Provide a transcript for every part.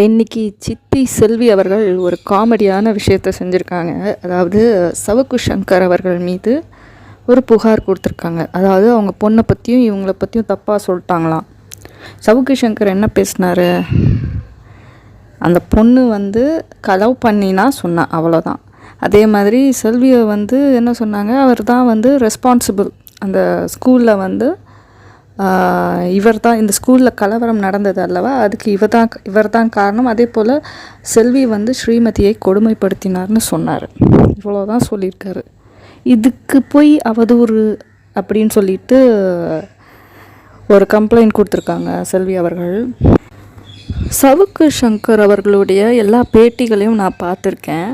இன்னைக்கு சித்தி செல்வி அவர்கள் ஒரு காமெடியான விஷயத்த செஞ்சுருக்காங்க. அதாவது சவுக்கு சங்கர் அவர்கள் மீது ஒரு புகார் கொடுத்துருக்காங்க. அதாவது அவங்க பொண்ணை பற்றியும் இவங்கள பற்றியும் தப்பாக சொல்லிட்டாங்களாம். சவுக்கு சங்கர் என்ன பேசினார், அந்த பொண்ணு கலவு பண்ணினா சொன்னா, அவ்வளோதான். அதே மாதிரி செல்வியை என்ன சொன்னாங்க, அவர் தான் ரெஸ்பான்சிபிள். அந்த ஸ்கூலில் இவர் தான், இந்த ஸ்கூலில் கலவரம் நடந்தது அல்லவா, அதுக்கு இவர் தான் காரணம். அதே போல் செல்வி ஸ்ரீமதியை கொடுமைப்படுத்தினார்னு சொன்னார். இவ்வளோதான் சொல்லியிருக்காரு. இதுக்கு போய் அவதூறு அப்படின்னு சொல்லிட்டு ஒரு கம்ப்ளைண்ட் கொடுத்துருக்காங்க செல்வி அவர்கள். சவுக்கு சங்கர் அவர்களுடைய எல்லா பேட்டிகளையும் நான் பார்த்துருக்கேன்.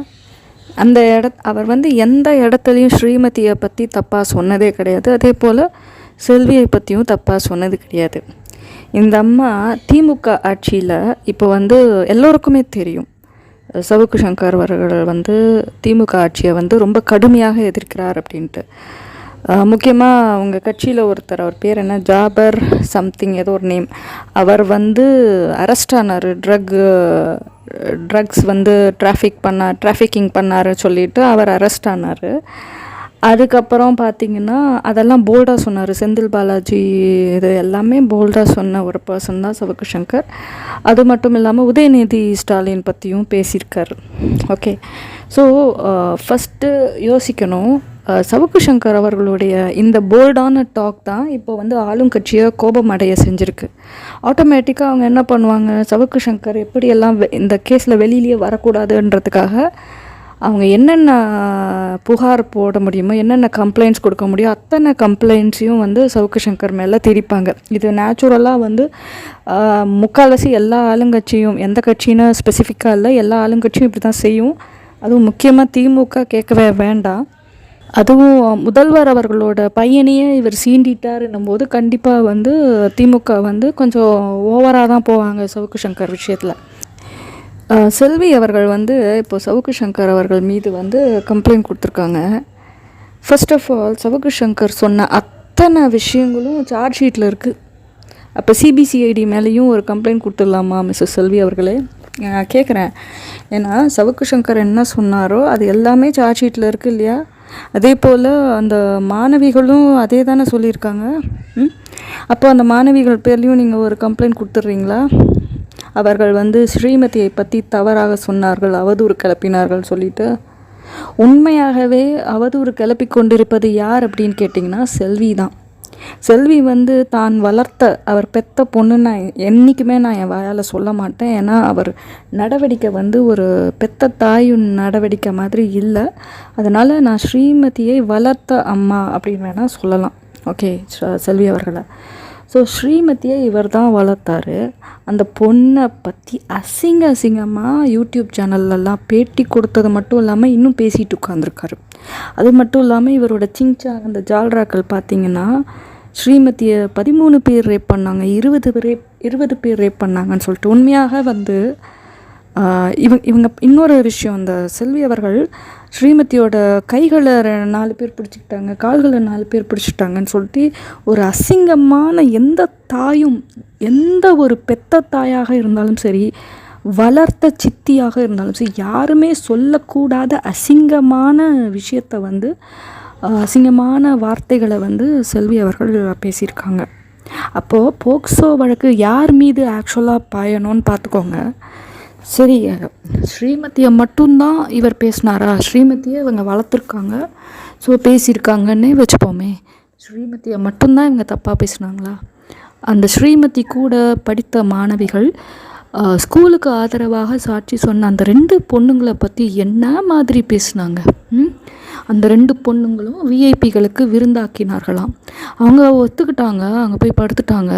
அந்த அவர் எந்த இடத்துலையும் ஸ்ரீமதியை பற்றி தப்பாக சொன்னதே கிடையாது. அதே போல் செல்வியை பற்றியும் தப்பாக சொன்னது கிடையாது. இந்த அம்மா திமுக ஆட்சியில் இப்போ எல்லோருக்குமே தெரியும், சவுக்கு சங்கர் அவர்கள் திமுக ஆட்சியை ரொம்ப கடுமையாக எதிர்க்கிறார் அப்படின்ட்டு. முக்கியமாக அவங்க கட்சியில் ஒருத்தர், அவர் பேர் என்ன, ஜாபர் சம்திங் ஏதோ ஒரு நேம், அவர் அரெஸ்ட் ஆனார். ட்ரக்ஸ் டிராஃபிக்கிங் பண்ணார் சொல்லிட்டு அவர் அரெஸ்ட் ஆனார். அதுக்கப்புறம் பார்த்திங்கன்னா அதெல்லாம் போல்டாக சொன்னார். செந்தில் பாலாஜி இது எல்லாமே போல்டாக சொன்ன ஒரு பர்சன் தான் சவுக்கு சங்கர். அது மட்டும் இல்லாமல் உதயநிதி ஸ்டாலின் பற்றியும் பேசியிருக்கார். ஓகே, ஸோ ஃபஸ்ட்டு யோசிக்கணும், சவுக்கு சங்கர் அவர்களுடைய இந்த போல்டான டாக் தான் இப்போ ஆளுங்கட்சியை கோபம் அடைய செஞ்சுருக்கு. ஆட்டோமேட்டிக்காக அவங்க என்ன பண்ணுவாங்க, சவுக்கு சங்கர் எப்படியெல்லாம் இந்த கேஸில் வெளியிலேயே வரக்கூடாதுன்றதுக்காக அவங்க என்னென்ன புகார் போட முடியுமோ, என்னென்ன கம்ப்ளைண்ட்ஸ் கொடுக்க முடியும், அத்தனை கம்ப்ளைண்ட்ஸையும் சவுக்கு சங்கர் மேலே திரிப்பாங்க. இது நேச்சுரலாக முக்கால்வாசி எல்லா ஆளுங்கட்சியும், எந்த கட்சின்னு ஸ்பெசிஃபிக்காக இல்லை, எல்லா ஆளுங்கட்சியும் இப்படி தான் செய்யும். அதுவும் முக்கியமாக திமுக கேட்கவே வேண்டாம். அதுவும் முதல்வர் அவர்களோட பையனையே இவர் சீண்டிட்டாருன்னும் போது கண்டிப்பாக திமுக கொஞ்சம் ஓவராக தான் போவாங்க சவுக்கு சங்கர் விஷயத்தில். செல்வி அவர்கள் இப்போ சவுக்கு சங்கர் அவர்கள் மீது கம்ப்ளைண்ட் கொடுத்துருக்காங்க. First of all, Savukku Shankar சொன்ன அத்தனை விஷயங்களும் சார்ஜ் ஷீட்டில் இருக்குது. அப்போ சிபிசிஐடி மேலேயும் ஒரு கம்ப்ளைண்ட் கொடுத்துடலாமா மிஸ்ஸஸ் செல்வி அவர்களே? நான் கேட்குறேன். ஏன்னா சவுக்கு சங்கர் என்ன சொன்னாரோ அது எல்லாமே சார்ஜ் ஷீட்டில் இருக்குது இல்லையா? அதே போல் அந்த மாணவிகளும் அதே தானே சொல்லியிருக்காங்க. அப்போ அந்த மாணவிகள் பேர்லேயும் நீங்கள் ஒரு கம்ப்ளைண்ட் கொடுத்துட்றீங்களா? அவர்கள் ஸ்ரீமதியை பற்றி தவறாக சொன்னார்கள், அவதூறு கிளப்பினார்கள் சொல்லிட்டு. உண்மையாகவே அவதூறு கிளப்பி கொண்டிருப்பது யார் அப்படின்னு கேட்டிங்கன்னா செல்வி தான். செல்வி தான் வளர்த்த, அவர் பெத்த பொண்ணு என்றைக்குமே நான் என் வாயால் சொல்ல மாட்டேன். ஏன்னா அவர் நடவடிக்கை ஒரு பெத்த தாயும் நடவடிக்கை மாதிரி இல்லை. அதனால் நான் ஸ்ரீமதியை வளர்த்த அம்மா அப்படின்னு வேணால் சொல்லலாம். ஓகே, செல்வி அவர்களை. ஸோ ஸ்ரீமதியை இவர் தான் வளர்த்தாரு. அந்த பொண்ணை பற்றி அசிங்கமாக யூடியூப் சேனல்லலாம் பேட்டி கொடுத்தது மட்டும் இல்லாமல் இன்னும் பேசிகிட்டு உட்காந்துருக்காரு. அது மட்டும் இல்லாமல் இவரோட சிங்சா அந்த ஜால்ராக்கள் பார்த்திங்கன்னா ஸ்ரீமதியை 13 பேர் ரேப் பண்ணாங்க, 20 பேர் ரேப் பண்ணாங்கன்னு சொல்லிட்டு. உண்மையாக இவங்க இன்னொரு விஷயம், அந்த செல்வி அவர்கள் ஸ்ரீமதியோட கைகளை 4 பேர் பிடிச்சிக்கிட்டாங்க, கால்களை 4 பேர் பிடிச்சிட்டாங்கன்னு சொல்லிட்டு ஒரு அசிங்கமான, எந்த தாயும், எந்த ஒரு பெத்த தாயாக இருந்தாலும் சரி, வளர்த்த சித்தியாக இருந்தாலும் சரி, யாருமே சொல்லக்கூடாத அசிங்கமான விஷயத்தை அசிங்கமான வார்த்தைகளை செல்வி அவர்கள் பேசியிருக்காங்க. அப்போது போக்சோ வழக்கு யார் மீது ஆக்சுவலாக பாயணும்னு பார்த்துக்கோங்க. சரி, ஸ்ரீமதியை மட்டும்தான் இவர் பேசினாரா? ஸ்ரீமதியை இவங்க வளர்த்துருக்காங்க, ஸோ பேசியிருக்காங்கன்னே வச்சுப்போமே. ஸ்ரீமதியை மட்டும்தான் இவங்க தப்பாக பேசினாங்களா? அந்த ஸ்ரீமதி கூட படித்த மாணவிகள் ஸ்கூலுக்கு ஆதரவாக சாட்சி சொன்ன அந்த 2 பொண்ணுங்களை பற்றி என்ன மாதிரி பேசினாங்க? அந்த 2 பொண்ணுங்களும் விஐபிகளுக்கு விருந்தாக்கினார்களாம். அவங்க ஒத்துக்கிட்டாங்க, அங்கே போய் படுத்துட்டாங்க.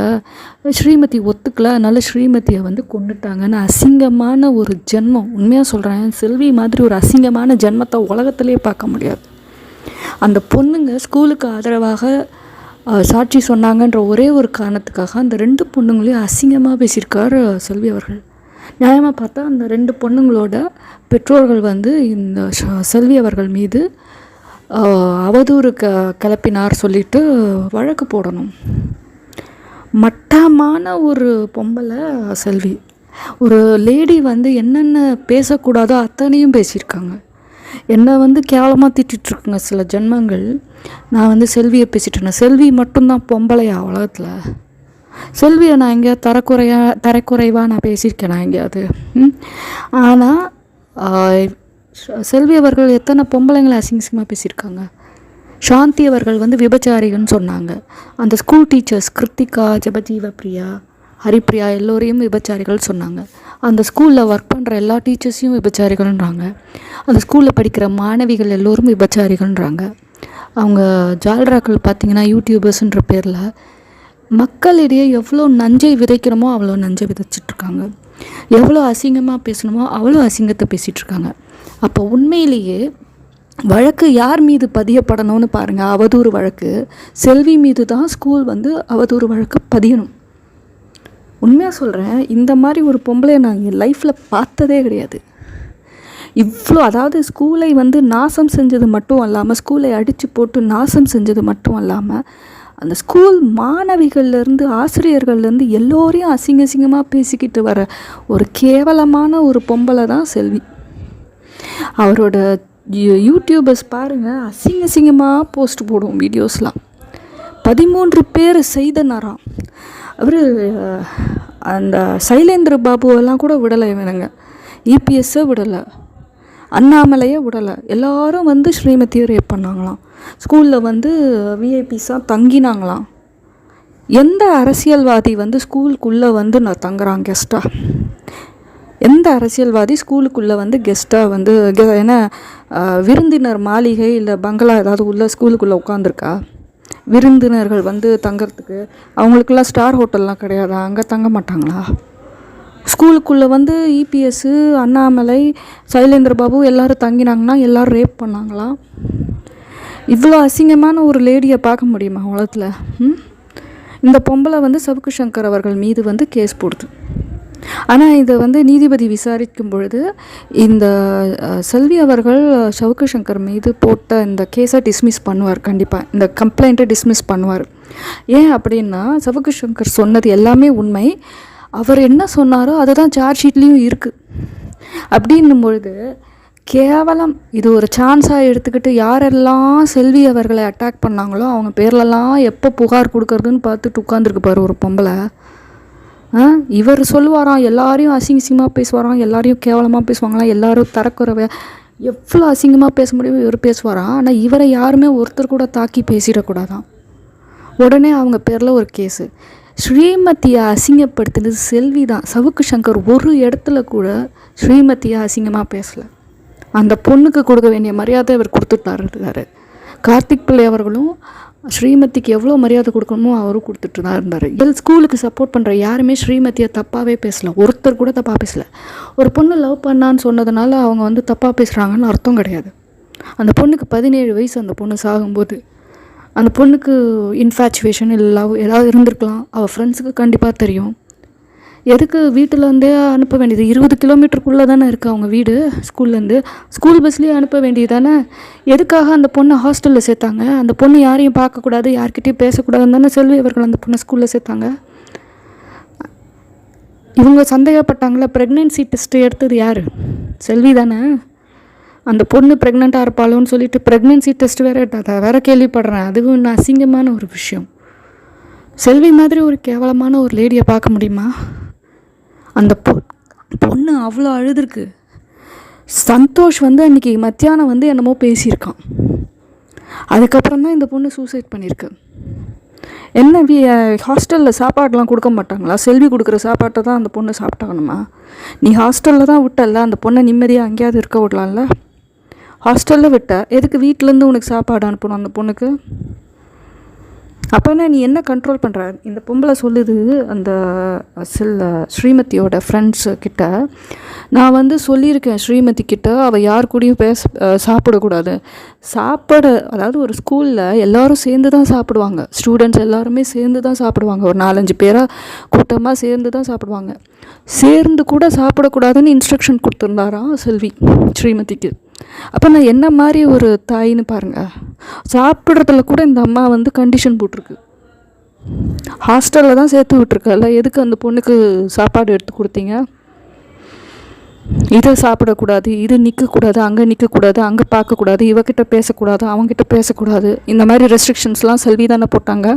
ஸ்ரீமதி ஒத்துக்கல, அதனால ஸ்ரீமதியை கொண்டுட்டாங்கன்னு. அசிங்கமான ஒரு ஜென்மம். உண்மையாக சொல்கிறேன், செல்வி மாதிரி ஒரு அசிங்கமான ஜென்மத்தை உலகத்திலே பார்க்க முடியாது. அந்த பொண்ணுங்க ஸ்கூலுக்கு ஆதரவாக சாட்சி சொன்னாங்கன்ற ஒரே ஒரு காரணத்துக்காக அந்த 2 பொண்ணுங்களையும் அசிங்கமாக பேசியிருக்கார் செல்வி அவர்கள். நியாயமாக பார்த்தா அந்த 2 பொண்ணுங்களோட பெற்றோர்கள் இந்த செல்வி அவர்கள் மீது அவதூறு கிளப்பினார் சொல்லிட்டு வழக்கு போடணும். மட்டமான ஒரு பொம்பளை செல்வி. ஒரு லேடி வந்து என்னென்ன பேசக்கூடாதோ அத்தனையும் பேசியிருக்காங்க. என்னை வந்து கேவலமாக திட்டிகிட்ருக்குங்க சில ஜென்மங்கள். நான் வந்து செல்வியை பேசிட்டேன். செல்வி மட்டும்தான் பொம்பளையா உலகத்தில்? செல்வியை நான் எங்கேயாவது தரக்குறைவாக நான் பேசியிருக்கேன் நான் எங்கேயாவது? ஆனால் செல்வி அவர்கள் எத்தனை பொம்பளைங்களை அசிங்கமாக பேசியிருக்காங்க. சாந்தி அவர்கள் வந்து விபச்சாரிகள்னு சொன்னாங்க. அந்த ஸ்கூல் டீச்சர்ஸ் கிருத்திகா, ஜெபஜீவ பிரியா, ஹரிப்ரியா எல்லோரையும் விபச்சாரிகள் சொன்னாங்க. அந்த ஸ்கூலில் ஒர்க் பண்ணுற எல்லா டீச்சர்ஸையும் விபச்சாரிகள்ன்றாங்க. அந்த ஸ்கூலில் படிக்கிற மாணவிகள் எல்லோரும் விபச்சாரிகள்ன்றாங்க. அவங்க ஜால்ராக்கள் பார்த்திங்கன்னா யூடியூபர்ஸுன்ற பேரில் மக்களிடையே எவ்வளோ நஞ்சை விதைக்கணுமோ அவ்வளோ நஞ்சை விதைச்சிட்ருக்காங்க. எவ்வளோ அசிங்கமாக பேசணுமோ அவ்வளோ அசிங்கத்தை பேசிகிட்ருக்காங்க. அப்போ உண்மையிலேயே வழக்கு யார் மீது பதியப்படணும்னு பாருங்கள். அவதூறு வழக்கு செல்வி மீது தான் ஸ்கூல் வந்து அவதூறு வழக்கு பதியணும். உண்மையாக சொல்கிறேன், இந்த மாதிரி ஒரு பொம்பளையை நான் என் லைஃப்பில் பார்த்ததே கிடையாது. இவ்வளோ, அதாவது ஸ்கூலை வந்து நாசம் செஞ்சது மட்டும் இல்லாமல், ஸ்கூலை அடித்து போட்டு நாசம் செஞ்சது மட்டும் இல்லாமல், அந்த ஸ்கூல் மாணவிகள்லேருந்து ஆசிரியர்கள்லேருந்து எல்லோரையும் அசிங்கமாக பேசிக்கிட்டு வர ஒரு கேவலமான ஒரு பொம்பளை தான் செல்வி. அவரோட யூடியூபர்ஸ் பாருங்கள், அசிங்கமாக போஸ்ட் போடுவோம் வீடியோஸ்லாம். 13 பேர் செய்தனராம். அவர் அந்த சைலேந்திர பாபுவெல்லாம் கூட விடலை வேணுங்க. இபிஎஸ்ஸை விடலை, அண்ணாமலையை விடலை. எல்லாரும் வந்து ஸ்ரீமதியை ரேப் பண்ணாங்களாம். ஸ்கூலில் வந்து விஐபிஸாக தங்கினாங்களாம். எந்த அரசியல்வாதி வந்து ஸ்கூலுக்குள்ளே வந்து நான் தங்குறான் கெஸ்ட்டாக? எந்த அரசியல்வாதி ஸ்கூலுக்குள்ளே வந்து கெஸ்ட்டாக வந்து ஏன்னா விருந்தினர் மாளிகை இல்லை பங்களா ஏதாவது உள்ள ஸ்கூலுக்குள்ளே உட்காந்துருக்கா? விருந்தினர்கள் வந்து தங்கிறதுக்கு அவங்களுக்கெல்லாம் ஸ்டார் ஹோட்டல்லாம் கிடையாதா? அங்கே தங்க மாட்டாங்களா? ஸ்கூலுக்குள்ளே வந்து இபிஎஸ்ஸு, அண்ணாமலை, சைலேந்திர பாபு எல்லோரும் தங்கினாங்கன்னா எல்லோரும் ரேப் பண்ணாங்களாம். இவ்வளோ அசிங்கமான ஒரு லேடியை பார்க்க முடியுமா உலகத்தில்? இந்த பொம்பளை வந்து சவுக்கு சங்கர் அவர்கள் மீது வந்து கேஸ் போடுது. ஆனால் இதை வந்து நீதிபதி விசாரிக்கும் பொழுது இந்த செல்வி அவர்கள் சவுக்கு சங்கர் மீது போட்ட இந்த கேஸை டிஸ்மிஸ் பண்ணுவார். கண்டிப்பாக இந்த கம்ப்ளைண்ட்டை டிஸ்மிஸ் பண்ணுவார். ஏன் அப்படின்னா, சவுக்கு சங்கர் சொன்னது எல்லாமே உண்மை. அவர் என்ன சொன்னாரோ அதுதான் சார்ஜ் ஷீட்லேயும் இருக்குது. அப்படின்னும் பொழுது கேவலம் இது ஒரு சான்ஸாக எடுத்துக்கிட்டு யாரெல்லாம் செல்வி அவர்களை அட்டாக் பண்ணாங்களோ அவங்க பேர்லலாம் எப்போ புகார் கொடுக்கறதுன்னு பார்த்துட்டு உட்காந்துருக்கு பாரு ஒரு பொம்பளை. இவர் சொல்லுவாராம், எல்லாரையும் அசிங்கமாக பேசுவாராம், எல்லாரையும் கேவலமாக பேசுவாங்களாம், எல்லோரும் தரக்குறவை எவ்வளோ அசிங்கமாக பேச முடியும் இவர் பேசுவாராம். ஆனால் இவரை யாருமே ஒருத்தர் கூட தாக்கி பேசிடக்கூடாதான். உடனே அவங்க பேரில் ஒரு கேஸு. ஸ்ரீமதியை அசிங்கப்படுத்தினது செல்வி தான். சவுக்கு சங்கர் ஒரு இடத்துல கூட ஸ்ரீமதியை அசிங்கமாக பேசலை. அந்த பொண்ணுக்கு கொடுக்க வேண்டிய மரியாதை இவர் கொடுத்துட்டாரு. கார்த்திக் பிள்ளை அவர்களும் ஸ்ரீமதிக்கு எவ்வளோ மரியாதை கொடுக்கணுமோ அவரும் கொடுத்துட்டு தான் இருந்தார். ஸ்கூலுக்கு சப்போர்ட் பண்ணுற யாருமே ஸ்ரீமதியை தப்பாகவே பேசலை. ஒருத்தர் கூட தப்பாக பேசலை. ஒரு பொண்ணு லவ் பண்ணான்னு சொன்னதுனால அவங்க வந்து தப்பாக பேசுகிறாங்கன்னு அர்த்தம் கிடையாது. அந்த பொண்ணுக்கு 17 வயசு. அந்த பொண்ணு சாகும்போது அந்த பொண்ணுக்கு இன்ஃபேச்சுவேஷன் இல்லை லவ் ஏதாவது இருந்திருக்கலாம். அவள் ஃப்ரெண்ட்ஸுக்கு கண்டிப்பாக தெரியும். எதுக்கு வீட்டிலேருந்தே அனுப்ப வேண்டியது? 20 கிலோமீட்டருக்குள்ளே தானே இருக்குது அவங்க வீடு. ஸ்கூல்லேருந்து ஸ்கூல் பஸ்லேயே அனுப்ப வேண்டியது தானே. எதுக்காக அந்த பொண்ணை ஹாஸ்டலில் சேர்த்தாங்க? அந்த பொண்ணு யாரையும் பார்க்கக்கூடாது, யார்கிட்டையும் பேசக்கூடாதுன்னு தானே செல்வி அவர்கள் அந்த பொண்ணை ஸ்கூலில் சேர்த்தாங்க. இவங்க சந்தேகப்பட்டாங்களே, ப்ரெக்னென்சி டெஸ்ட்டு எடுத்தது யார்? செல்வி தானே. அந்த பொண்ணு ப்ரெக்னெண்ட்டாக இருப்பாளோன்னு சொல்லிட்டு ப்ரெக்னென்சி டெஸ்ட் வேறு எடுத்தாத வேறு கேள்விப்படுறேன். அதுவும் இன்னும் அசிங்கமான ஒரு விஷயம். செல்வி மாதிரி ஒரு கேவலமான ஒரு லேடியை பார்க்க முடியுமா? அந்த பொண்ணு அவ்வளோ அழுதுருக்கு. சந்தோஷ் வந்து அன்றைக்கி மத்தியானம் வந்து என்னமோ பேசியிருக்கான். அதுக்கப்புறம் தான் இந்த பொண்ணு சூசைட் பண்ணியிருக்கு. என்ன ஹாஸ்டலில் சாப்பாடெலாம் கொடுக்க மாட்டாங்களா? செல்வி கொடுக்குற சாப்பாட்டை தான் அந்த பொண்ணு சாப்பிட்டாகணுமா? நீ ஹாஸ்டலில் தான் விட்டல, அந்த பொண்ணை நிம்மதியாக அங்கேயாவது இருக்க விடலாம்ல. ஹாஸ்டலில் விட்ட எதுக்கு வீட்டிலேருந்து உனக்கு சாப்பாடு அனுப்பணும் அந்த பொண்ணுக்கு? அப்போனா நீ என்ன கண்ட்ரோல் பண்ணுற? இந்த பொம்பளை சொல்லுது அந்த ஸ்ரீமதியோட ஃப்ரெண்ட்ஸு கிட்ட, நான் வந்து சொல்லியிருக்கேன் ஸ்ரீமதி கிட்ட, அவள் யார் கூடயும் சாப்பிடக்கூடாது. அதாவது ஒரு ஸ்கூலில் எல்லோரும் சேர்ந்து தான் சாப்பிடுவாங்க. ஸ்டூடெண்ட்ஸ் எல்லாருமே சேர்ந்து தான் சாப்பிடுவாங்க. ஒரு 4-5 பேராக கூட்டமாக சேர்ந்து தான் சாப்பிடுவாங்க. சேர்ந்து கூட சாப்பிடக்கூடாதுன்னு இன்ஸ்ட்ரக்ஷன் கொடுத்துருந்தாராம் செல்வி ஸ்ரீமதிக்கு. அப்போ நான் என்ன மாதிரி ஒரு தாயின்னு பாருங்கள். சாப்பிட்றதுல கூட இந்த அம்மா வந்து கண்டிஷன் போட்டிருக்கு. ஹாஸ்டலில் தான் சேர்த்து விட்ருக்கல, எதுக்கு அந்த பொண்ணுக்கு சாப்பாடு எடுத்து கொடுத்தீங்க? இதை சாப்பிடக்கூடாது, இது நிற்கக்கூடாது, அங்கே நிற்கக்கூடாது, அங்கே பார்க்கக்கூடாது, இவகிட்ட பேசக்கூடாது, அவங்ககிட்ட பேசக்கூடாது, இந்த மாதிரி ரெஸ்ட்ரிக்ஷன்ஸ்லாம் செல்வி தானே போட்டாங்க.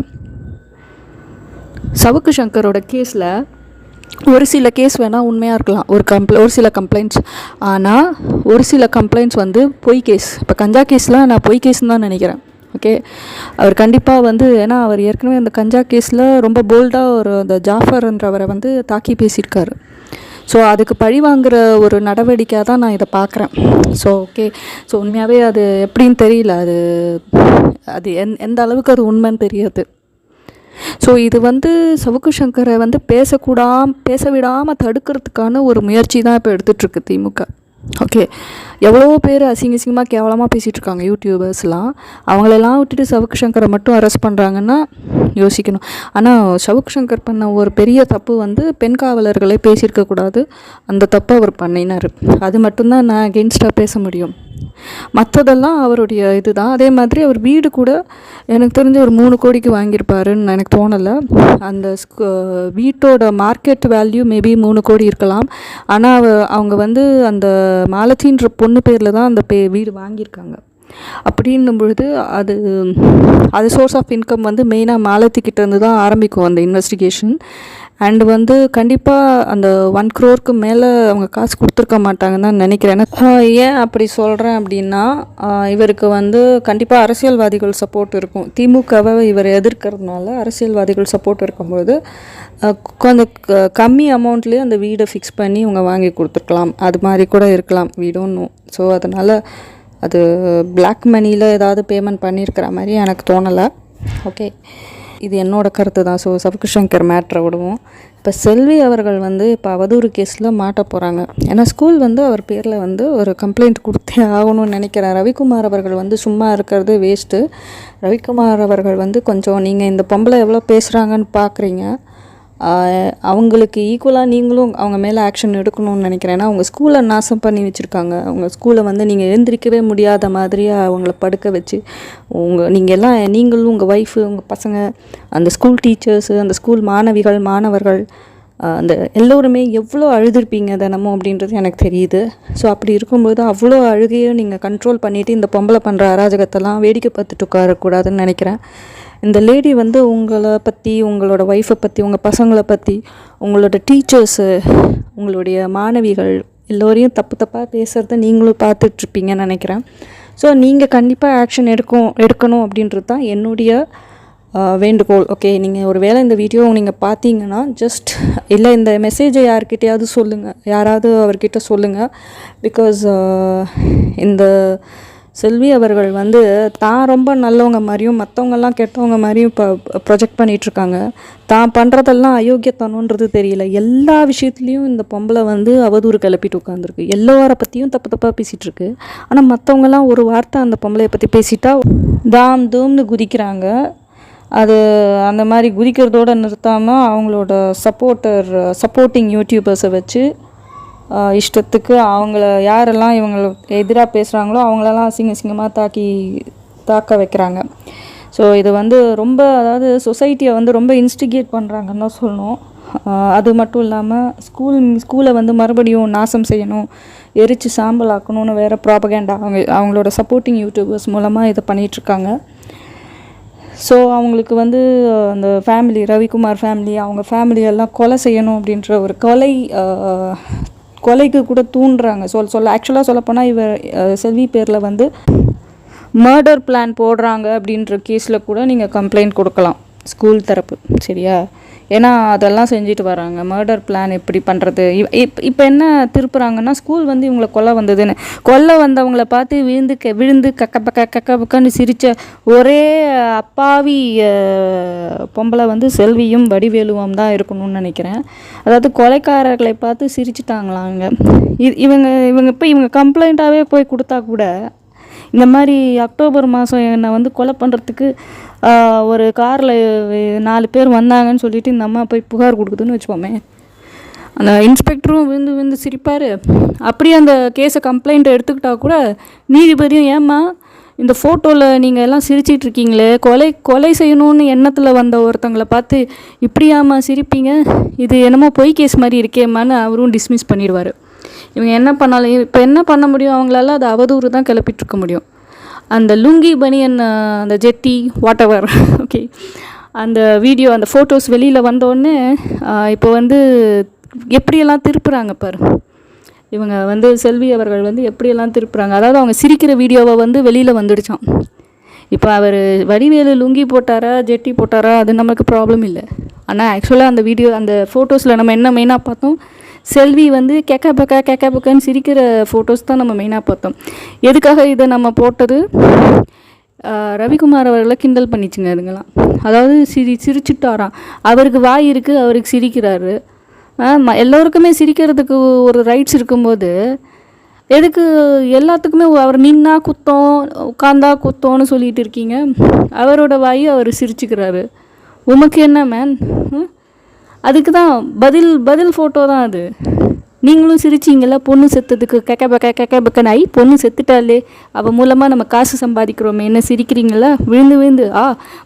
சவுக்கு சங்கரோட கேஸில் ஒரு சில கேஸ் வேணால் உண்மையாக இருக்கலாம், ஒரு சில கம்ப்ளைண்ட்ஸ். ஆனால் ஒரு சில கம்ப்ளைண்ட்ஸ் வந்து பொய் கேஸ். இப்போ கஞ்சா கேஸ்லாம் நான் பொய் கேஸ்ன்னு தான் நினைக்கிறேன். ஓகே, அவர் கண்டிப்பாக வந்து, ஏன்னா அவர் ஏற்கனவே அந்த கஞ்சா கேஸில் ரொம்ப போல்டாக அந்த ஜாஃபர்ன்றவரை வந்து தாக்கி பேசியிருக்காரு. ஸோ அதுக்கு பழி வாங்குகிற ஒரு நடவடிக்கையாக தான் நான் இதை பார்க்குறேன். ஸோ ஓகே, ஸோ உண்மையாகவே அது எப்படின்னு தெரியல, அது எந்த அளவுக்கு அது உண்மைன்னு தெரியாது. ஸோ இது வந்து சவுக்கு சங்கரை வந்து பேச விடாமல் தடுக்கிறதுக்கான ஒரு முயற்சி தான் இப்போ எடுத்துகிட்ருக்கு திமுக. ஓகே, எவ்வளோ பேர் அசிங்கமாக கேவலமாக பேசிகிட்ருக்காங்க யூடியூபர்ஸ்லாம். அவங்களெல்லாம் விட்டுட்டு சவுக்கு சங்கரை மட்டும் அரெஸ்ட் பண்ணுறாங்கன்னா யோசிக்கணும். ஆனால் சவுக்கு சங்கர் பண்ண ஒரு பெரிய தப்பு வந்து பெண் காவலர்களே பேசியிருக்கக்கூடாது. அந்த தப்பு அவர் பண்ணினார். அது மட்டும்தான் நான் அகெயின்ஸ்டாக பேச முடியும். மற்றதெல்லாம் அவருடைய இது தான். அதே மாதிரி அவர் வீடு கூட எனக்கு தெரிஞ்ச ஒரு 3 கோடிக்கு வாங்கியிருப்பாருன்னு எனக்கு தோணலை. அந்த வீட்டோட மார்க்கெட் வேல்யூ மேபி 3 கோடி இருக்கலாம். ஆனால் அவங்க வந்து அந்த மாலத்தின்ற பொண்ணு பேரில் தான் அந்த வீடு வாங்கியிருக்காங்க. அப்படின்னும் பொழுது அது சோர்ஸ் ஆஃப் இன்கம் வந்து மெயினாக மாலத்திக்கிட்ட இருந்து தான் ஆரம்பிக்கும் அந்த இன்வெஸ்டிகேஷன். அண்டு வந்து கண்டிப்பாக அந்த 1 crore மேலே அவங்க காசு கொடுத்துருக்க மாட்டாங்கன்னு தான் நினைக்கிறேன். ஏன் அப்படி சொல்கிறேன் அப்படின்னா, இவருக்கு வந்து கண்டிப்பாக அரசியல்வாதிகள் சப்போர்ட் இருக்கும். திமுகவை இவர் எதிர்க்கிறதுனால அரசியல்வாதிகள் சப்போர்ட் இருக்கும்போது கொஞ்சம் கம்மி அமௌண்ட்லேயே அந்த வீடை ஃபிக்ஸ் பண்ணி இவங்க வாங்கி கொடுத்துருக்கலாம். அது மாதிரி கூட இருக்கலாம் வீடும். ஸோ அதனால் அது பிளாக் மணியில் ஏதாவது பேமெண்ட் பண்ணியிருக்கிற மாதிரி எனக்கு தோணலை. ஓகே, இது என்னோடய கருத்து தான். ஸோ சவுக்கு சங்கர் மேட்ரை விடுவோம். இப்போ செல்வி அவர்கள் வந்து இப்போ அவதூறு கேஸில் மாட்ட போகிறாங்க. ஏன்னா ஸ்கூல் வந்து அவர் பேரில் வந்து ஒரு கம்ப்ளைண்ட் கொடுத்தே ஆகணும்னு நினைக்கிறேன். ரவிக்குமார் அவர்கள் வந்து சும்மா இருக்கிறது வேஸ்ட்டு. ரவிக்குமார் அவர்கள் வந்து கொஞ்சம் நீங்கள் இந்த பொம்பளை எவ்வளோ பேசுகிறாங்கன்னு பார்க்குறீங்க, அவங்களுக்கு ஈக்குவலாக நீங்களும் அவங்க மேலே ஆக்ஷன் எடுக்கணும்னு நினைக்கிறேன். ஏன்னா அவங்க ஸ்கூலை நாசம் பண்ணி வச்சுருக்காங்க. அவங்க ஸ்கூலை வந்து நீங்கள் எழுந்திரிக்கவே முடியாத மாதிரியாக அவங்கள படுக்க வச்சு நீங்களும் உங்கள் ஒய்ஃபு, உங்கள் பசங்க, அந்த ஸ்கூல் டீச்சர்ஸு, அந்த ஸ்கூல் மாணவர்கள் அந்த எல்லோருமே எவ்வளோ அழுதுருப்பீங்க தினமும் அப்படின்றது எனக்கு தெரியுது. ஸோ அப்படி இருக்கும்போது அவ்வளோ அழுகையும் நீங்கள் கண்ட்ரோல் பண்ணிவிட்டு இந்த பொம்பளை பண்ணுற அராஜகத்தெல்லாம் வேடிக்கை பார்த்துட்டு உட்காரக்கூடாதுன்னு நினைக்கிறேன். இந்த லேடி வந்து உங்களை பற்றி, உங்களோட ஒய்ஃபை பற்றி, உங்கள் பசங்களை பற்றி, உங்களோட டீச்சர்ஸு, உங்களுடைய மாணவிகள் எல்லோரையும் தப்பாக பேசுகிறத நீங்களும் பார்த்துட்ருப்பீங்கன்னு நினைக்கிறேன். ஸோ நீங்கள் கண்டிப்பாக ஆக்ஷன் எடுக்கணும் அப்படின்றது தான் என்னுடைய வேண்டுகோள். ஓகே, நீங்கள் ஒரு வேளை இந்த வீடியோ நீங்கள் பார்த்தீங்கன்னா ஜஸ்ட் இல்லை இந்த மெசேஜை யார்கிட்டையாவது சொல்லுங்கள், யாராவது அவர்கிட்ட சொல்லுங்கள். பிகாஸ் இந்த செல்வி அவர்கள் வந்து தான் ரொம்ப நல்லவங்க மாதிரியும் மற்றவங்கெல்லாம் கெட்டவங்க மாதிரியும் இப்போ ப்ரொஜெக்ட் பண்ணிகிட்ருக்காங்க. தான் பண்ணுறதெல்லாம் அயோக்கியத்தனன்றது தெரியல. எல்லா விஷயத்துலேயும் இந்த பொம்பளை வந்து அவதூறு கிளப்பிட்டு உட்காந்துருக்கு. எல்லோரை பற்றியும் தப்பாக பேசிகிட்ருக்கு. ஆனால் மற்றவங்கெல்லாம் ஒரு வார்த்தை அந்த பொம்பளையை பற்றி பேசிட்டா தூம்னு குதிக்கிறாங்க. அது அந்த மாதிரி குதிக்கிறதோடு நிறுத்தாமல் அவங்களோட சப்போர்ட்டிங் யூடியூபர்ஸை வச்சு இஷ்டத்துக்கு அவங்கள யாரெல்லாம் இவங்களுக்கு எதிராக பேசுகிறாங்களோ அவங்களெல்லாம் அசிங்கமாக தாக்க வைக்கிறாங்க. ஸோ இது வந்து ரொம்ப, அதாவது சொசைட்டியை வந்து ரொம்ப இன்ஸ்டிகேட் பண்ணுறாங்கன்னு தான் சொல்லணும். அது மட்டும் இல்லாமல் ஸ்கூலை வந்து மறுபடியும் நாசம் செய்யணும், எரித்து சாம்பல் ஆக்கணும்னு வேறு ப்ராபகேண்டா அவங்களோட சப்போர்ட்டிங் யூடியூபர்ஸ் மூலமாக இதை பண்ணிகிட்ருக்காங்க. ஸோ அவங்களுக்கு வந்து அந்த ஃபேமிலி, ரவிக்குமார் ஃபேமிலி, அவங்க ஃபேமிலியெல்லாம் கொலை செய்யணும் அப்படின்ற ஒரு கொலைக்கு கூட தூண்டுறாங்க. ஆக்சுவலாக சொல்லப்போனால் இவர் செல்வி பேரில் வந்து மர்டர் பிளான் போடுறாங்க அப்படின்ற கேஸில் கூட நீங்கள் கம்ப்ளைண்ட் கொடுக்கலாம் ஸ்கூல் தரப்பு, சரியா? ஏன்னா அதெல்லாம் செஞ்சுட்டு வராங்க. மர்டர் பிளான் எப்படி பண்ணுறது? இப்போ என்ன திருப்புறாங்கன்னா, ஸ்கூல் வந்து இவங்களை கொல்ல வந்தவங்கள பார்த்து விழுந்து கக்கன்னு சிரித்த ஒரே அப்பாவி பொம்பளை வந்து செல்வியும் வடிவேலுவும் தான் இருக்கணும்னு நினைக்கிறேன். அதாவது கொலைக்காரர்களை பார்த்து சிரிச்சிட்டாங்களாங்க. இவங்க கம்ப்ளைண்ட்டாகவே போய் கொடுத்தா கூட இந்த மாதிரி அக்டோபர் மாதம் என்னை வந்து கொலை பண்ணுறதுக்கு ஒரு காரில் 4 பேர் வந்தாங்கன்னு சொல்லிட்டு இந்த அம்மா போய் புகார் கொடுக்குதுன்னு வச்சுப்போமே, அந்த இன்ஸ்பெக்டரும் விழுந்து சிரிப்பார். அப்படியே அந்த கேஸை கம்ப்ளைண்ட்டை எடுத்துக்கிட்டால் கூட நீதிபதியும், ஏம்மா இந்த ஃபோட்டோவில் நீங்கள் எல்லாம் சிரிச்சிட்ருக்கீங்களே, கொலை செய்யணும்னு எண்ணத்தில் வந்த ஒருத்தங்களை பார்த்து இப்படியாம்மா சிரிப்பீங்க, இது என்னமோ பொய் கேஸ் மாதிரி இருக்கேம்மான்னு அவரும் டிஸ்மிஸ் பண்ணிடுவார். இவங்க என்ன பண்ணாலும் இப்போ என்ன பண்ண முடியும் அவங்களால? அது அவதூறு தான் கிளப்பிட்டுருக்க முடியும். அந்த லுங்கி பனியன், அந்த ஜெட்டி, வாட் எவர், ஓகே, அந்த வீடியோ, அந்த ஃபோட்டோஸ் வெளியில் வந்தோடனே இப்போ வந்து எப்படியெல்லாம் திருப்புறாங்க பாரு. இவங்க வந்து செல்வி அவர்கள் வந்து எப்படியெல்லாம் திருப்புறாங்க. அதாவது அவங்க சிரிக்கிற வீடியோவை வந்து வெளியில் வந்துடுச்சான். இப்போ அவர் வடிவேலு லுங்கி போட்டாரா ஜெட்டி போட்டாரா அது நமக்கு ப்ராப்ளம் இல்லை. ஆனால் ஆக்சுவலாக அந்த வீடியோ, அந்த ஃபோட்டோஸில் நம்ம என்ன மெயினாக பார்த்தோம்? செல்வி வந்து கேக்கா பக்கான்னு சிரிக்கிற ஃபோட்டோஸ் தான் நம்ம மெயினாக பார்த்தோம். எதுக்காக இதை நம்ம போட்டது? ரவிக்குமார் அவர்களை கிண்டல் பண்ணிச்சுங்க அதுங்களாம். அதாவது சிரிச்சுட்டாராம். அவருக்கு வாய் இருக்குது, அவருக்கு சிரிக்கிறாரு. எல்லோருக்குமே சிரிக்கிறதுக்கு ஒரு ரைட்ஸ் இருக்கும்போது எதுக்கு எல்லாத்துக்குமே அவர் நின்னா குத்தம், உட்காந்தா குத்தம்னு சொல்லிட்டு இருக்கீங்க? அவரோட வாய் அவர் சிரிச்சுக்கிறாரு. உமக்கு என்ன மேன்? அதுக்கு தான் பதில் ஃபோட்டோ தான் அது. நீங்களும் சிரிச்சிங்கல்ல, பொண்ணு செத்ததுக்கு கேக்க பக்கனாயி, பொண்ணு செத்துட்டாலே அவள் மூலமாக நம்ம காசு சம்பாதிக்கிறோமே, என்ன சிரிக்கிறீங்களா? விழுந்து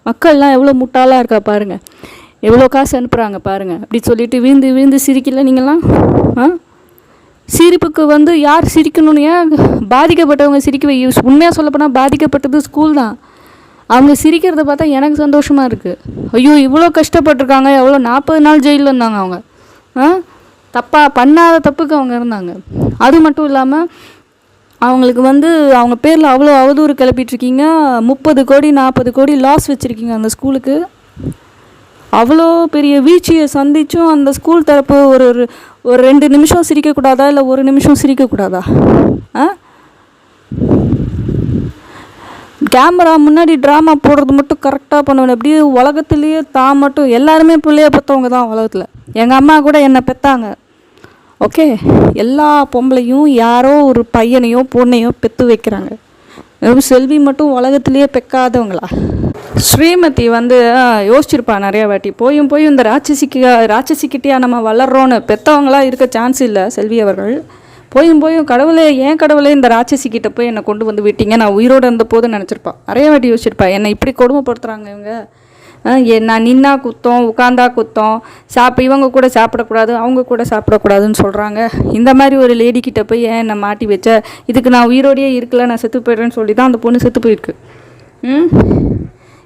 மக்கள்லாம் எவ்வளோ முட்டாளாக இருக்கா பாருங்கள், எவ்வளோ காசு அனுப்புகிறாங்க பாருங்கள் அப்படி சொல்லிட்டு விழுந்து சிரிக்கல நீங்களாம். சிரிப்புக்கு வந்து யார் சிரிக்கணும்னு? ஏன் பாதிக்கப்பட்டவங்க சிரிக்க உண்மையாக சொல்லப்போனால் பாதிக்கப்பட்டது ஸ்கூல் தான். அவங்க சிரிக்கிறத பார்த்தா எனக்கு சந்தோஷமாக இருக்குது. ஐயோ இவ்வளோ கஷ்டப்பட்டிருக்காங்க, எவ்வளோ 40 நாள் ஜெயிலில் இருந்தாங்க அவங்க. பண்ணாத தப்புக்கு அவங்க இருந்தாங்க. அது மட்டும் இல்லாமல் அவங்களுக்கு வந்து அவங்க பேரில் அவ்வளோ அவதூறு கிளப்பிட்டுருக்கீங்க. 30 கோடி 40 கோடி லாஸ் வச்சுருக்கீங்க அந்த ஸ்கூலுக்கு. அவ்வளோ பெரிய வீழ்ச்சியை சந்திச்சும் அந்த ஸ்கூல் தரப்பு ஒரு 2 நிமிஷம் சிரிக்கக்கூடாதா? இல்லை 1 நிமிஷம் சிரிக்கக்கூடாதா? கேமரா முன்னாடி ட்ராமா போடுறது மட்டும் கரெக்டாக பண்ணுவேன். அப்படியே உலகத்துலேயே தான் மட்டும் எல்லாருமே பிள்ளைய பெற்றவங்க தான் உலகத்தில். எங்கள் அம்மா கூட என்னை பெற்றாங்க, ஓகே. எல்லா பொம்பளையும் யாரோ ஒரு பையனையோ பொண்ணையோ பெற்று வைக்கிறாங்க. செல்வி மட்டும் உலகத்துலேயே பெக்காதவங்களா? ஸ்ரீமதி வந்து யோசிச்சிருப்பா நிறையா வாட்டி. போயும் இந்த ராட்சசிக்கிட்டே நம்ம வளர்றோன்னு. பெற்றவங்களாம் இருக்க சான்ஸ் இல்லை செல்வி அவர்கள். போயும் கடவுளே, ஏன் கடவுளே இந்த ராட்சசிக்கிட்ட போய் என்னை கொண்டு வந்து விட்டீங்க, நான் உயிரோடு இருந்த போது நினச்சிருப்பா. நிறைய வாட்டி யோசிச்சிருப்பா, என்னை இப்படி கொடுமைப்படுத்துகிறாங்க இவங்க. நான் நின்னா குத்தம், உட்காந்தா குத்தம், இவங்க கூட சாப்பிடக்கூடாது, அவங்க கூட சாப்பிடக்கூடாதுன்னு சொல்கிறாங்க. இந்த மாதிரி ஒரு லேடிக்கிட்ட போய் ஏன் என்னை மாட்டி வச்ச, இதுக்கு நான் உயிரோடையே இருக்கல, நான் செத்து போய்டுறேன்னு சொல்லி தான் அந்த பொண்ணு செத்து போயிருக்கு.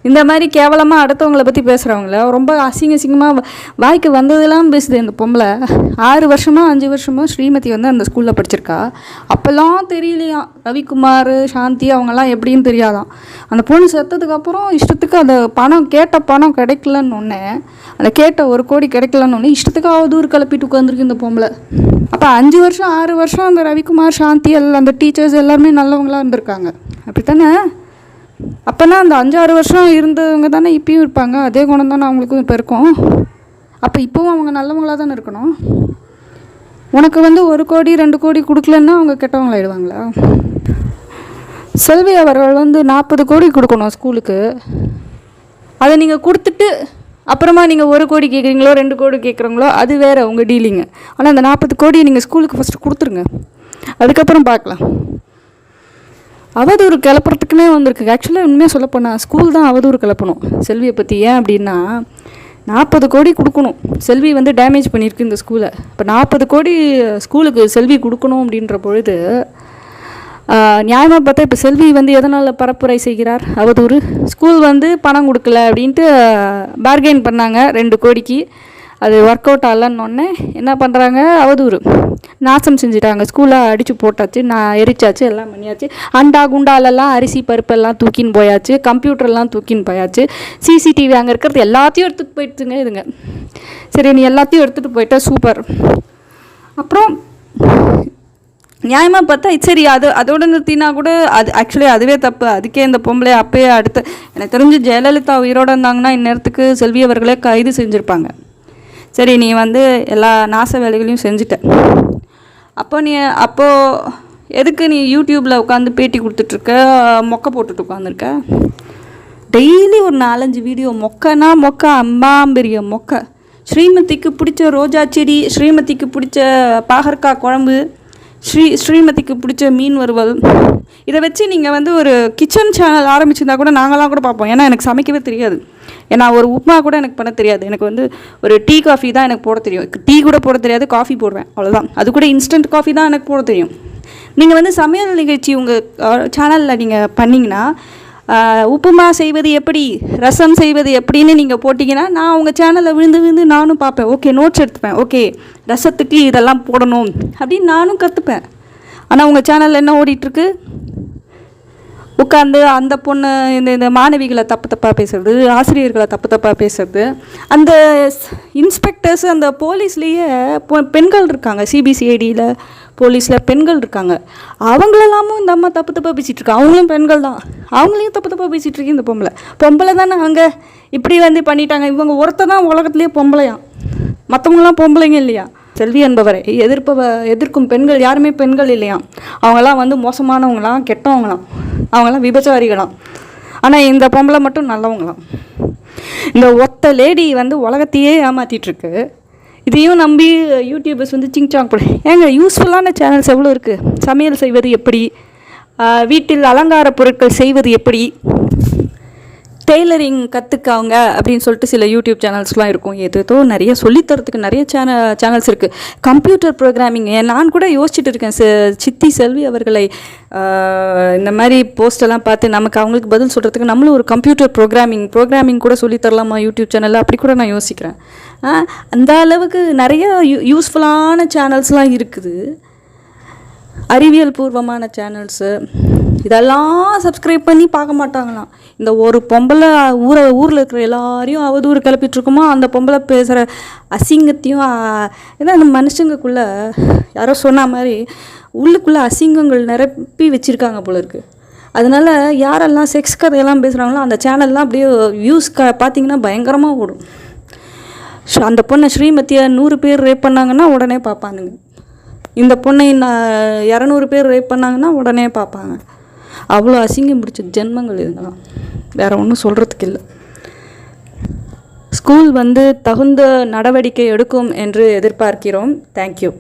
இந்த மாதிரி கேவலமாக அடுத்தவங்களை பற்றி பேசுகிறவங்கள ரொம்ப அசிங்கமாக வாய்க்கு வந்ததெல்லாம் பேசுது இந்த பொம்பளை. 5 வருஷமாக ஸ்ரீமதி வந்து அந்த ஸ்கூலில் படிச்சிருக்கா. அப்போல்லாம் தெரியலையா ரவிக்குமார், சாந்தி அவங்கெல்லாம் எப்படின்னு தெரியாதான். அந்த பொண்ணு செத்ததுக்கப்புறம் இஷ்டத்துக்கு அந்த கேட்ட பணம் கிடைக்கலன்னு ஒன்று, அந்த கேட்ட 1 கோடி கிடைக்கலன்னு ஒன்று இஷ்டத்துக்கு அவதூறு கிளப்பிட்டு உட்காந்துருக்கு இந்த பொம்பளை. அப்போ 5 வருஷம் 6 வருஷம் அந்த ரவிக்குமார், சாந்தி எல்லாம் அந்த டீச்சர்ஸ் எல்லாருமே நல்லவங்களாக இருந்திருக்காங்க, அப்படித்தானே? அப்போனா அந்த 5-6 வருஷம் இருந்தவங்க தானே இப்பயும் இருப்பாங்க. அதே குணம் தானே அவங்களுக்கும் இப்போ இருக்கும். அப்போ இப்போவும் அவங்க நல்லவங்களாக தானே இருக்கணும். உனக்கு வந்து 1 கோடி 2 கோடி கொடுக்கலன்னா அவங்க கெட்டவங்களாயிடுவாங்களா? செல்வி அவர்கள் வந்து 40 கோடி கொடுக்கணும் ஸ்கூலுக்கு. அதை நீங்கள் கொடுத்துட்டு அப்புறமா நீங்கள் 1 கோடி கேட்குறீங்களோ 2 கோடி கேட்குறீங்களோ அது வேறு உங்கள் டீலிங்கு. ஆனால் அந்த 40 கோடியை நீங்கள் ஸ்கூலுக்கு ஃபஸ்ட்டு கொடுத்துருங்க, அதுக்கப்புறம் பார்க்கலாம். அவதூறு கிளப்புறதுக்குன்னே வந்திருக்கு. ஆக்சுவலாக உண்மையாக சொல்லப்போனால் ஸ்கூல் தான் அவதூறு கிளப்பணும் செல்வியை பற்றி. ஏன் அப்படின்னா 40 கோடி கொடுக்கணும். செல்வி வந்து டேமேஜ் பண்ணியிருக்கு இந்த ஸ்கூலை. இப்போ 40 கோடி ஸ்கூலுக்கு செல்வி கொடுக்கணும் அப்படின்ற பொழுது நியாயமாக பார்த்தா இப்போ செல்வி வந்து எதனால் பரப்புரை செய்கிறார்? அவதூறு. ஸ்கூல் வந்து பணம் கொடுக்கல அப்படின்ட்டு பார்கெயின் பண்ணாங்க 2 கோடிக்கு. அது ஒர்க் அவுட் ஆகலன்னொன்னே என்ன பண்ணுறாங்க? அவதூறு. நாசம் செஞ்சுட்டாங்க, ஸ்கூலை அடித்து போட்டாச்சு, எரிச்சாச்சு, எல்லாம் பண்ணியாச்சு. அண்டா குண்டாலெல்லாம் அரிசி பருப்பெல்லாம் தூக்கின்னு போயாச்சு, கம்ப்யூட்டர்லாம் தூக்கின்னு போயாச்சு, சிசிடிவி அங்கே இருக்கிறது எல்லாத்தையும் எடுத்துகிட்டு போயிடுச்சுங்க இதுங்க. சரி, நீ எல்லாத்தையும் எடுத்துகிட்டு போயிட்டா சூப்பர். அப்புறம் நியாயமாக பார்த்தா சரி, அதோடு நிறுத்தினா கூட அது ஆக்சுவலி அதுவே தப்பு. அதுக்கே இந்த பொம்பளை அப்பயே அடுத்து எனக்கு தெரிஞ்சு ஜெயலலிதா உயிரோடு இருந்தாங்கன்னா இந்நேரத்துக்கு செல்வி அவர்களே கைது செஞ்சுருப்பாங்க. சரி, நீ வந்து எல்லா நாச வேலைகளையும் செஞ்சுட்ட, அப்போது எதுக்கு நீ யூடியூப்பில் உட்காந்து பேட்டி கொடுத்துட்ருக்க, மொக்கை போட்டுட்டு உட்காந்துருக்க? டெய்லி ஒரு 4-5 வீடியோ மொக்கைனா மொக்கை, அம்பாம்பெரிய மொக்கை. ஸ்ரீமதிக்கு பிடிச்ச ரோஜா செடி, ஸ்ரீமதிக்கு பிடிச்ச பாகற்காய் குழம்பு, ஸ்ரீமதிக்கு பிடிச்ச மீன் வறுவல், இதை வச்சு நீங்கள் வந்து ஒரு கிச்சன் சேனல் ஆரம்பிச்சிருந்தா கூட நாங்களாம் கூட பார்ப்போம். ஏன்னா எனக்கு சமைக்கவே தெரியாது. ஏன்னா ஒரு உப்புமா கூட எனக்கு பண்ண தெரியாது. எனக்கு வந்து ஒரு டீ காஃபி தான் எனக்கு போட தெரியும். டீ கூட போட தெரியாது, காஃபி போடுவேன், அவ்வளோதான். அது கூட இன்ஸ்டன்ட் காஃபி தான் எனக்கு போட தெரியும். நீங்கள் வந்து சமையல் நிகழ்ச்சி உங்கள் சேனலில் நீங்கள் பண்ணிங்கன்னா உப்புமா செய்வது எப்படி, ரசம் செய்வது எப்படின்னு நீங்கள் போட்டிங்கன்னா நான் உங்கள் சேனலில் விழுந்து நானும் பார்ப்பேன். ஓகே, நோட்ஸ் எடுத்துப்பேன். ஓகே, ரசத்துக்கு இதெல்லாம் போடணும் அப்படின்னு நானும் கற்றுப்பேன். ஆனால் உங்கள் சேனலில் என்ன ஓடிட்டுருக்கு? உட்காந்து அந்த பொண்ணு இந்த மாணவிகளை தப்பாக பேசுறது, ஆசிரியர்களை தப்பாக பேசுறது, அந்த இன்ஸ்பெக்டர்ஸ், அந்த போலீஸ்லேயே பெண்கள் இருக்காங்க, சிபிசிஐடியில் போலீஸில் பெண்கள் இருக்காங்க. அவங்களெல்லாமும் இந்த அம்மா தப்பாக பேசிகிட்டு இருக்கா. அவங்களும் பெண்கள் தான், அவங்களையும் தப்பாக பேசிகிட்டு இருக்கு இந்த பொம்பளை தானே. அங்கே இப்படி வந்து பண்ணிட்டாங்க. இவங்க ஒருத்த தான் உலகத்துலேயே பொம்பளையாம், மற்றவங்களாம் பொம்பளைங்க இல்லையா? செல்வி என்பவரை எதிர்க்கும் பெண்கள் யாருமே பெண்கள் இல்லையாம். அவங்களாம் வந்து மோசமானவங்களாம், கெட்டவங்களாம், அவங்களாம் விபச்சாரிகளாம். ஆனால் இந்த பொம்பளை மட்டும் நல்லவங்களாம். இந்த ஒத்த லேடி வந்து உலகத்தையே ஏமாற்றிட்டுருக்கு. இதையும் நம்பி யூடியூபர்ஸ் வந்து சிங்சாங் போடு. ஏங்க, யூஸ்ஃபுல்லான சேனல்ஸ் எவ்வளோ இருக்குது. சமையல் செய்வது எப்படி, வீட்டில் அலங்கார பொருட்கள் செய்வது எப்படி, டெய்லரிங் கற்றுக்காங்க அப்படின்னு சொல்லிட்டு சில யூடியூப் சேனல்ஸ்லாம் இருக்கும். ஏதோ நிறைய சொல்லித்தரத்துக்கு நிறைய சேனல்ஸ் இருக்குது. கம்ப்யூட்டர் ப்ரோக்ராமிங் நான் கூட யோசிச்சுட்டு இருக்கேன். சித்தி செல்வி அவர்களை இந்த மாதிரி போஸ்டெல்லாம் பார்த்து நமக்கு அவங்களுக்கு பதில் சொல்கிறதுக்கு நம்மளும் ஒரு கம்ப்யூட்டர் ப்ரோக்ராமிங் கூட சொல்லித்தரலாமா யூடியூப் சேனலில், அப்படி கூட நான் யோசிக்கிறேன். அந்த அளவுக்கு நிறைய ஊஸ்ஃபுல்லான சேனல்ஸ்லாம் இருக்குது. அறிவியல் பூர்வமான சேனல்ஸு இதெல்லாம் சப்ஸ்கிரைப் பண்ணி பார்க்க மாட்டாங்களாம். இந்த ஒரு பொம்பளை ஊரில் இருக்கிற எல்லாரையும் அவதூறு கிளப்பிட்டுருக்குமா, அந்த பொம்பளை பேசுகிற அசிங்கத்தையும் ஏன்னா அந்த மனுஷங்களுக்குள்ளே யாரோ சொன்ன மாதிரி உள்ளுக்குள்ளே அசிங்கங்கள் நிரப்பி வச்சுருக்காங்க போல இருக்குது. அதனால் யாரெல்லாம் செக்ஸ் கதையெல்லாம் பேசுகிறாங்களோ அந்த சேனல்லாம் அப்படியே வியூஸ் பார்த்திங்கன்னா பயங்கரமாக ஓடும். அந்த பொண்ணை ஸ்ரீமதியை 100 பேர் ரேப் பண்ணாங்கன்னா உடனே பார்ப்பானுங்க. இந்த பொண்ணை 200 பேர் ரேப் பண்ணாங்கன்னா உடனே பார்ப்பாங்க. அவ்வளோ அசிங்கம் பிடிச்ச ஜென்மங்கள் இதுங்களாம், வேறு ஒன்றும் சொல்கிறதுக்கு இல்லை. ஸ்கூல் வந்து தகுந்த நடவடிக்கை எடுக்கும் என்று எதிர்பார்க்கிறோம். தேங்க்யூ.